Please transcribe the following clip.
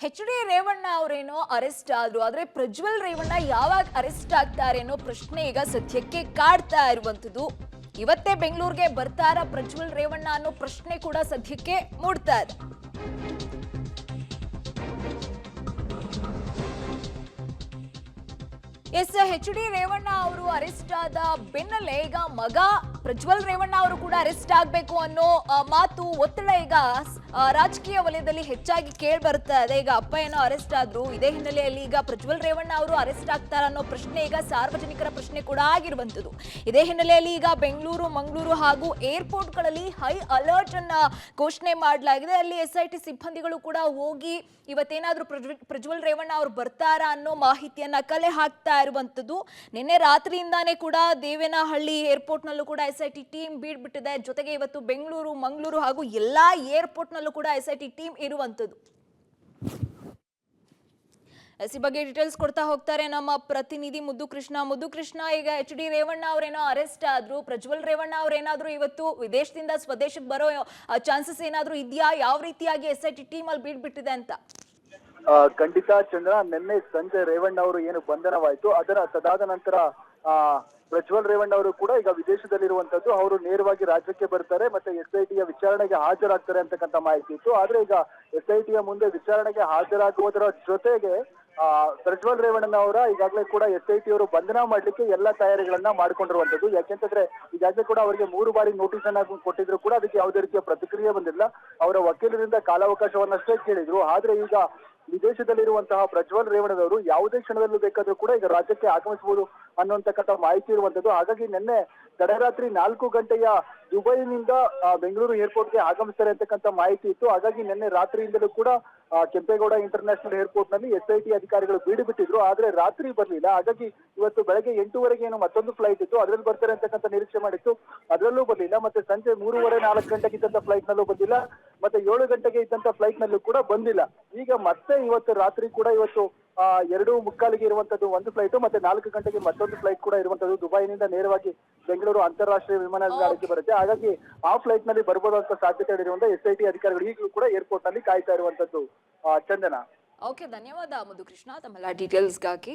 H D Revanna ಅವರೇನೋ arrest ಆದ್ರು, ಆದ್ರೆ ಪ್ರಜ್ವಲ್ ರೇವಣ್ಣ ಯಾವಾಗ ಅರೆಸ್ಟ್ ಆಗ್ತಾರೆ ಅನ್ನೋ ಪ್ರಶ್ನೆ ಈಗ ಸದ್ಯಕ್ಕೆ ಕಾಡ್ತಾ ಇರುವಂತದ್ದು. ಇವತ್ತೇ ಬೆಂಗಳೂರಿಗೆ ಬರ್ತಾರ ಪ್ರಜ್ವಲ್ ರೇವಣ್ಣ ಅನ್ನೋ ಪ್ರಶ್ನೆ ಕೂಡ ಸದ್ಯಕ್ಕೆ ಮೂಡ್ತಾ ಇದೆ. ಎಚ್ ಡಿ ರೇವಣ್ಣ ಅವರು ಅರೆಸ್ಟ್ ಆದ ಬೆನ್ನಲ್ಲೇ ಈಗ ಮಗ ಪ್ರಜ್ವಲ್ ರೇವಣ್ಣ ಅವರು ಕೂಡ ಅರೆಸ್ಟ್ ಆಗಬೇಕು ಅನ್ನೋ ಮಾತು ಒತ್ತಡ ಈಗ ರಾಜಕೀಯ ವಲಯದಲ್ಲಿ ಹೆಚ್ಚಾಗಿ ಕೇಳಿ ಬರ್ತಾ ಇದೆ. ಈಗ ಅಪ್ಪ ಏನೋ ಅರೆಸ್ಟ್ ಆದ್ರು, ಇದೇ ಹಿನ್ನೆಲೆಯಲ್ಲಿ ಈಗ ಪ್ರಜ್ವಲ್ ರೇವಣ್ಣ ಅವರು ಅರೆಸ್ಟ್ ಆಗ್ತಾರ ಅನ್ನೋ ಪ್ರಶ್ನೆ ಈಗ ಸಾರ್ವಜನಿಕರ ಪ್ರಶ್ನೆ ಕೂಡ ಆಗಿರುವಂತದ್ದು. ಇದೇ ಹಿನ್ನೆಲೆಯಲ್ಲಿ ಈಗ ಬೆಂಗಳೂರು, ಮಂಗಳೂರು ಹಾಗೂ ಏರ್ಪೋರ್ಟ್ಗಳಲ್ಲಿ ಹೈ ಅಲರ್ಟ್ ಅನ್ನ ಘೋಷಣೆ ಮಾಡಲಾಗಿದೆ. ಅಲ್ಲಿ SIT ಸಿಬ್ಬಂದಿಗಳು ಕೂಡ ಹೋಗಿ ಇವತ್ತೇನಾದ್ರೂ ಪ್ರಜ್ವಲ್ ರೇವಣ್ಣ ಅವರು ಬರ್ತಾರಾ ಅನ್ನೋ ಮಾಹಿತಿಯನ್ನ ಕಲೆ ಹಾಕ್ತಾ ಇರುವಂತದ್ದು. ನಿನ್ನೆ ರಾತ್ರಿಯಿಂದಾನೇ ಕೂಡ ದೇವೇನಹಳ್ಳಿ ಏರ್ಪೋರ್ಟ್ ನಲ್ಲೂ ಕೂಡ SIT ಟೀಮ್ ಬೀಡ್ಬಿಟ್ಟಿದೆ. ಜೊತೆಗೆ ಇವತ್ತು ಬೆಂಗಳೂರು, ಮಂಗಳೂರು ಹಾಗೂ ಎಲ್ಲಾ ಏರ್ಪೋರ್ಟ್ ನಲ್ಲೂ ಕೂಡ SIT ಟೀಮ್ ಇರುವಂತದ್ದು. ಈ ಬಗ್ಗೆ ಡೀಟೇಲ್ಸ್ ಕೊಡ್ತಾ ಹೋಗ್ತಾರೆ ನಮ್ಮ ಪ್ರತಿನಿಧಿ ಮುದ್ದು ಕೃಷ್ಣ. ಈಗ ಎಚ್ ಡಿ ರೇವಣ್ಣ ಅವರೇನೋ ಅರೆಸ್ಟ್ ಆದ್ರು, ಪ್ರಜ್ವಲ್ ರೇವಣ್ಣ ಅವರೇನಾದ್ರೂ ಇವತ್ತು ವಿದೇಶದಿಂದ ಸ್ವದೇಶಕ್ಕೆ ಬರೋ ಚಾನ್ಸಸ್ ಏನಾದ್ರೂ ಇದೆಯಾ? ಯಾವ ರೀತಿಯಾಗಿ SIT ಟೀಮ್ ಅಲ್ಲಿ ಬೀಡ್ಬಿಟ್ಟಿದೆ ಅಂತ? ಖಂಡಿತ ಚಂದ್ರ, ನಿನ್ನೆ ಸಂಜೆ ರೇವಣ್ಣ ಅವರು ಏನು ಬಂಧನವಾಯಿತು, ಅದಾದ ನಂತರ ಪ್ರಜ್ವಲ್ ರೇವಣ್ಣ ಅವರು ಕೂಡ ಈಗ ವಿದೇಶದಲ್ಲಿರುವಂತದ್ದು. ಅವರು ನೇರವಾಗಿ ರಾಜ್ಯಕ್ಕೆ ಬರ್ತಾರೆ, ಮತ್ತೆ SITಯ ವಿಚಾರಣೆಗೆ ಹಾಜರಾಗ್ತಾರೆ ಅಂತಕ್ಕಂಥ ಮಾಹಿತಿ ಇತ್ತು. ಆದ್ರೆ ಈಗ SITಯ ಮುಂದೆ ವಿಚಾರಣೆಗೆ ಹಾಜರಾಗುವುದರ ಜೊತೆಗೆ ಪ್ರಜ್ವಲ್ ರೇವಣ್ಣನವರ ಈಗಾಗಲೇ ಕೂಡ SIT ಅವರು ಬಂಧನ ಮಾಡ್ಲಿಕ್ಕೆ ಎಲ್ಲಾ ತಯಾರಿಗಳನ್ನ ಮಾಡ್ಕೊಂಡಿರುವಂತದ್ದು. ಯಾಕೆಂತಂದ್ರೆ ಈಗಾಗಲೇ ಕೂಡ ಅವರಿಗೆ 3 ಬಾರಿ ನೋಟಿಸ್ ಅನ್ನ ಕೊಟ್ಟಿದ್ರು ಕೂಡ ಅದಕ್ಕೆ ಯಾವುದೇ ರೀತಿಯ ಪ್ರತಿಕ್ರಿಯೆ ಬಂದಿಲ್ಲ. ಅವರ ವಕೀಲರಿಂದ ಕಾಲಾವಕಾಶವನ್ನಷ್ಟೇ ಕೇಳಿದ್ರು. ಆದ್ರೆ ಈಗ ವಿದೇಶದಲ್ಲಿರುವಂತಹ ಪ್ರಜ್ವಲ್ ರೇವಣ್ಣನವರು ಯಾವುದೇ ಕ್ಷಣದಲ್ಲೂ ಬೇಕಾದ್ರೂ ಕೂಡ ಈಗ ರಾಜ್ಯಕ್ಕೆ ಆಗಮಿಸಬಹುದು ಅನ್ನುವಂತಕ್ಕಂಥ ಮಾಹಿತಿ ಇರುವಂತದ್ದು. ಹಾಗಾಗಿ ನಿನ್ನೆ ತಡರಾತ್ರಿ 4 ಗಂಟೆಯ ದುಬೈನಿಂದ ಬೆಂಗಳೂರು ಏರ್ಪೋರ್ಟ್ಗೆ ಆಗಮಿಸ್ತಾರೆ ಅಂತಕ್ಕಂಥ ಮಾಹಿತಿ ಇತ್ತು. ಹಾಗಾಗಿ ನಿನ್ನೆ ರಾತ್ರಿಯಿಂದಲೂ ಕೂಡ ಕೆಂಪೇಗೌಡ ಇಂಟರ್ನ್ಯಾಷನಲ್ ಏರ್ಪೋರ್ಟ್ ನಲ್ಲಿ SIT ಅಧಿಕಾರಿಗಳು ಬೀಡು ಬಿಟ್ಟಿದ್ರು, ಆದ್ರೆ ರಾತ್ರಿ ಬರ್ಲಿಲ್ಲ. ಹಾಗಾಗಿ ಇವತ್ತು ಬೆಳಗ್ಗೆ 8:30ಗೆ ಏನು ಮತ್ತೊಂದು ಫ್ಲೈಟ್ ಇತ್ತು, ಅದ್ರಲ್ಲಿ ಬರ್ತಾರೆ ಅಂತಕ್ಕಂಥ ನಿರೀಕ್ಷೆ ಮಾಡಿತ್ತು, ಅದರಲ್ಲೂ ಬರ್ಲಿಲ್ಲ. ಮತ್ತೆ ಸಂಜೆ 3:30-4 ಗಂಟೆಗೆ ಇದ್ದಂತ ಫ್ಲೈಟ್ ನಲ್ಲೂ ಬಂದಿಲ್ಲ, ಮತ್ತೆ 7 ಗಂಟೆಗೆ ಇದ್ದಂತ ಫ್ಲೈಟ್ ನಲ್ಲೂ ಕೂಡ ಬಂದಿಲ್ಲ. ಈಗ ಮತ್ತೆ ಇವತ್ತು ರಾತ್ರಿ ಕೂಡ ಇವತ್ತು 2:45ಗೆ ಇರುವಂತದ್ದು ಒಂದು ಫ್ಲೈಟ್, ಮತ್ತೆ 4 ಗಂಟೆಗೆ ಮತ್ತೊಂದು ಫ್ಲೈಟ್ ಕೂಡ ಇರುವಂತದ್ದು. ದುಬೈನಿಂದ ನೇರವಾಗಿ ಬೆಂಗಳೂರು ಅಂತಾರಾಷ್ಟ್ರೀಯ ವಿಮಾನ ನಿಲ್ದಾಣಕ್ಕೆ ಬರುತ್ತೆ. ಹಾಗಾಗಿ ಆ ಫ್ಲೈಟ್ ನಲ್ಲಿ ಬರ್ಬೋದಂತ ಸಾಧ್ಯತೆಗಳಿರುವಂತ SIT ಅಧಿಕಾರಿಗಳು ಈಗಲೂ ಕೂಡ ಏರ್ಪೋರ್ಟ್ ನಲ್ಲಿ ಕಾಯ್ತಾ ಇರುವಂತದ್ದು. ಚಂದನ. ಓಕೆ, ಧನ್ಯವಾದ ಮುದ್ದು ಕೃಷ್ಣ ತಮ್ಮೆಲ್ಲ ಡೀಟೇಲ್ಸ್ಗಾಗಿ.